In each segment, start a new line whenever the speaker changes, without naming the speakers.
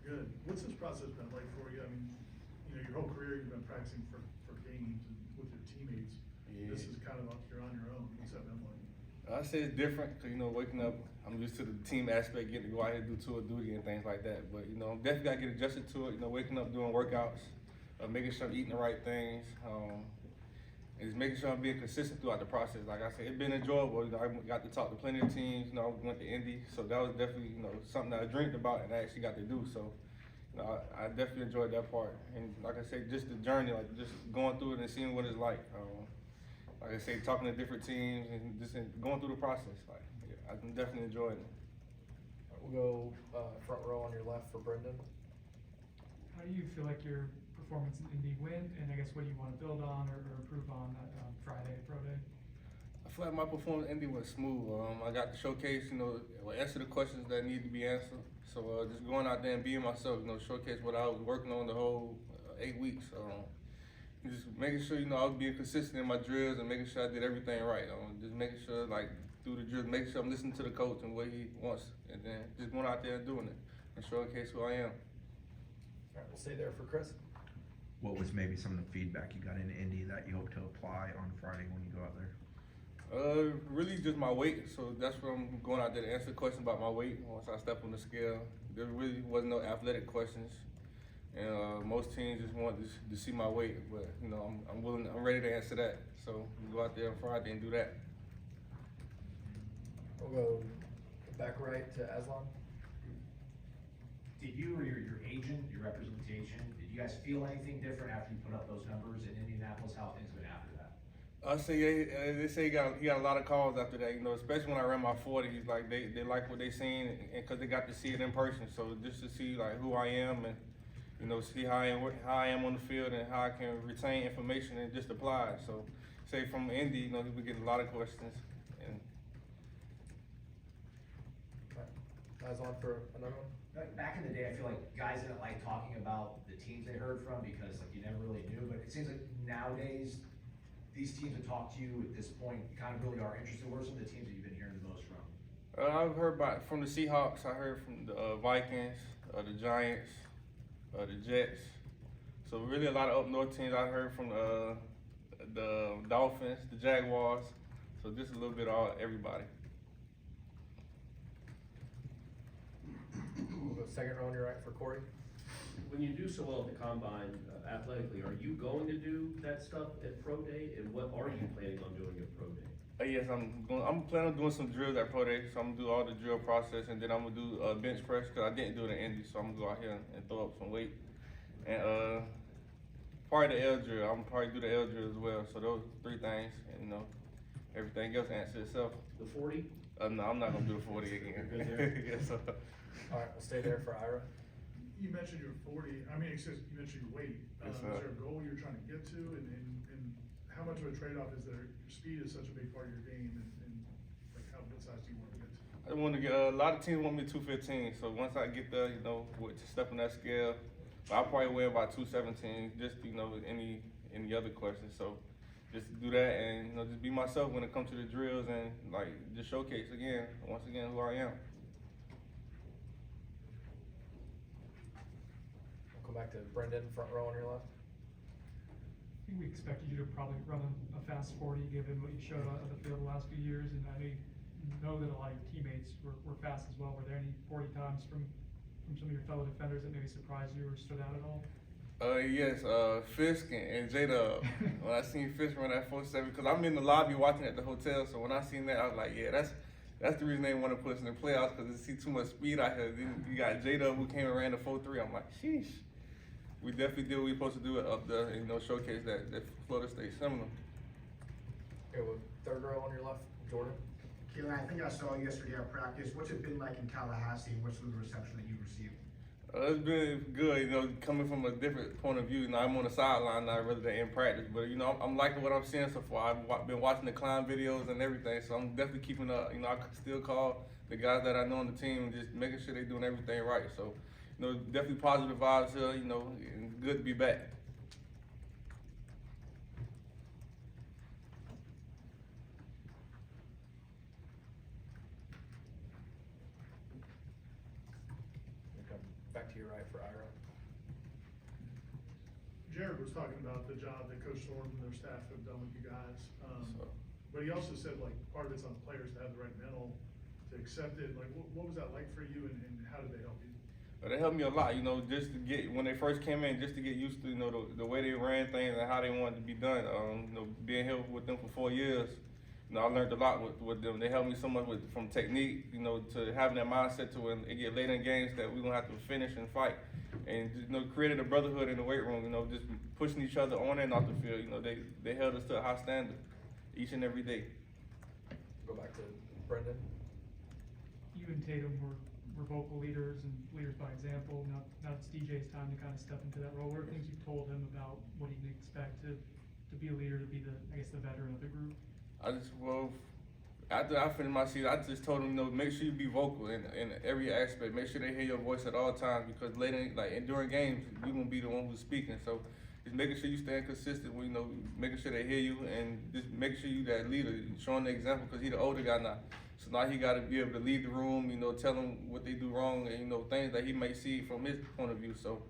Good. What's this process been like for you? I mean, your whole career you've been practicing for games and with your teammates.
Yeah.
This is kind of you're on your own. What's that been like?
I say it's different because, waking up, I'm used to the team aspect, getting to go out here and do tour duty and things like that. But, I'm definitely got to get adjusted to it, waking up, doing workouts, making sure I'm eating the right things, and just making sure I'm being consistent throughout the process. Like I said, it's been enjoyable. I got to talk to plenty of teams. I went to Indy, so that was definitely, something that I dreamed about and I actually got to do. So, I definitely enjoyed that part. And like I said, just the journey, like just going through it and seeing what it's like. Like I say, talking to different teams and just going through the process. Like, yeah, I'm definitely enjoying it.
We'll go front row on your left for Brendan.
How do you feel like your performance in Indy went, and I guess what do you want to build on or improve on that Friday Pro Day?
I feel like my performance in Indy went smooth. I got to showcase, answer the questions that need to be answered. So just going out there and being myself, showcase what I was working on the whole 8 weeks. Just making sure, I was being consistent in my drills and making sure I did everything right. Just making sure, like, through the drills, making sure I'm listening to the coach and what he wants, and then just going out there and doing it and showcase who I am.
All right, we'll stay there for Chris.
What was maybe some of the feedback you got in Indy that you hope to apply on Friday when you go out there?
Really just my weight. So that's what I'm going out there to answer questions about my weight once I step on the scale. There really wasn't no athletic questions. And most teams just want to see my weight, but I'm ready to answer that. So we go out there on Friday and do that.
We'll go back right to Aslan.
Did you or your agent, your representation, did you guys feel anything different after you put up those numbers in Indianapolis? How things been after that?
I say they say he got a lot of calls after that. Especially when I ran my 40, he's like they like what they seen and because they got to see it in person. So just to see like who I am and see how I am on the field and how I can retain information and just apply it. So say from Indy, we getting a lot of questions. And
Aslan for another one.
Back in the day, I feel like guys didn't like talking about the teams they heard from because like you never really knew. But it seems like nowadays, these teams that talk to you at this point kind of really are interested. What are some of the teams that you've been hearing the most from?
I've heard from the Seahawks. I heard from the Vikings, the Giants, the Jets. So really a lot of up north teams. I heard from the Dolphins, the Jaguars. So just a little bit of everybody.
We'll go second row on your right for Corey.
When you do so well at the combine athletically, are you going to do that stuff at Pro Day? And what are you planning on doing at Pro Day?
Yes, I'm planning on doing some drills at Pro Day. So I'm gonna do all the drill process, and then I'm gonna do bench press because I didn't do it in Indy. So I'm gonna go out here and throw up some weight. And part of the L drill, I'm gonna probably do the L drill as well. So those 3 things, and everything else answers itself.
The 40?
No, I'm not gonna do the 40 again. Yes,
All right, we'll stay there for Ira.
You mentioned you're 40. I mean, you mentioned your weight.
Yes,
Is there a goal you're trying to get to, and how much of a trade-off is there? Your speed is such a big part of your game, and like what size do you want to get to?
I want to get a lot of teams want me 215. So once I get there, with step on that scale, I'll probably weigh about 217. Just any other questions. So just do that and just be myself when it comes to the drills and like just showcase once again who I am.
We'll go back to Brendan, front row on your left.
I think we expected you to probably run a fast 40 given what you showed on the field the last few years, and I know that a lot of your teammates were fast as well. Were there any 40 times from some of your fellow defenders that maybe surprised you or stood out at all?
Yes, Fisk and J-Dub. When I seen Fisk run that 47, because I'm in the lobby watching at the hotel, so when I seen that, I was like, yeah, that's the reason they want to put us in the playoffs, because they see too much speed out here. Then you got J-Dub who came and ran the 4.3. I'm like, sheesh. We definitely did what we supposed to do up there and showcase that Florida State Seminole.
Okay, well, third row on your left, Jordan.
Kalen, I think I saw you yesterday at practice. What's it been like in Tallahassee? What's the reception that you received?
It's been good, coming from a different point of view. I'm on the sideline now rather than in practice, but I'm liking what I'm seeing so far. I've been watching the climb videos and everything, so I'm definitely keeping up. I still call the guys that I know on the team and just making sure they're doing everything right. So, definitely positive vibes here, and good to be back.
back to your right for Ira.
Jared was talking about the job that Coach Thorne and their staff have done with you guys.
So-
But he also said like part of it's on the players to have the right mental to accept it. Like, what was that like for you and how did they help you?
But it helped me a lot, you know, just to get, when they first came in, just to get used to, you know, the way they ran things and how they wanted to be done. You know, being here with them for 4 years, you know, I learned a lot with them. They helped me so much from technique, you know, to having that mindset to when it get later in games that we're gonna have to finish and fight. And, you know, created a brotherhood in the weight room, you know, just pushing each other on and off the field. You know, they held us to a high standard each and every day.
Go back to Brendan.
You and Tatum were vocal leaders and leaders by example. Now it's DJ's time to kind of step into that role. What are things you've told him about what he can expect to be a leader, to be the veteran of the group?
After I finished my season, I just told them, you know, make sure you be vocal in every aspect. Make sure they hear your voice at all times, because later, like during games, you're gonna be the one who's speaking. So just making sure you stay consistent, you know, making sure they hear you, and just make sure you that leader, showing the example, because he's the older guy now. So now he got to be able to lead the room, you know, tell them what they do wrong, and, you know, things that he may see from his point of view. So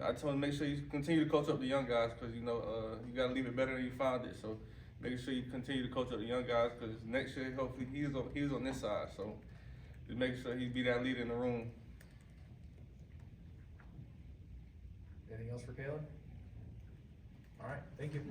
I told him, make sure you continue to coach up the young guys, because, you know, you got to leave it better than you found it. So making sure you continue to coach up the young guys, because next year, hopefully, he's on this side. So just making sure he be that leader in the room.
Anything else for Kalen? All right, thank you.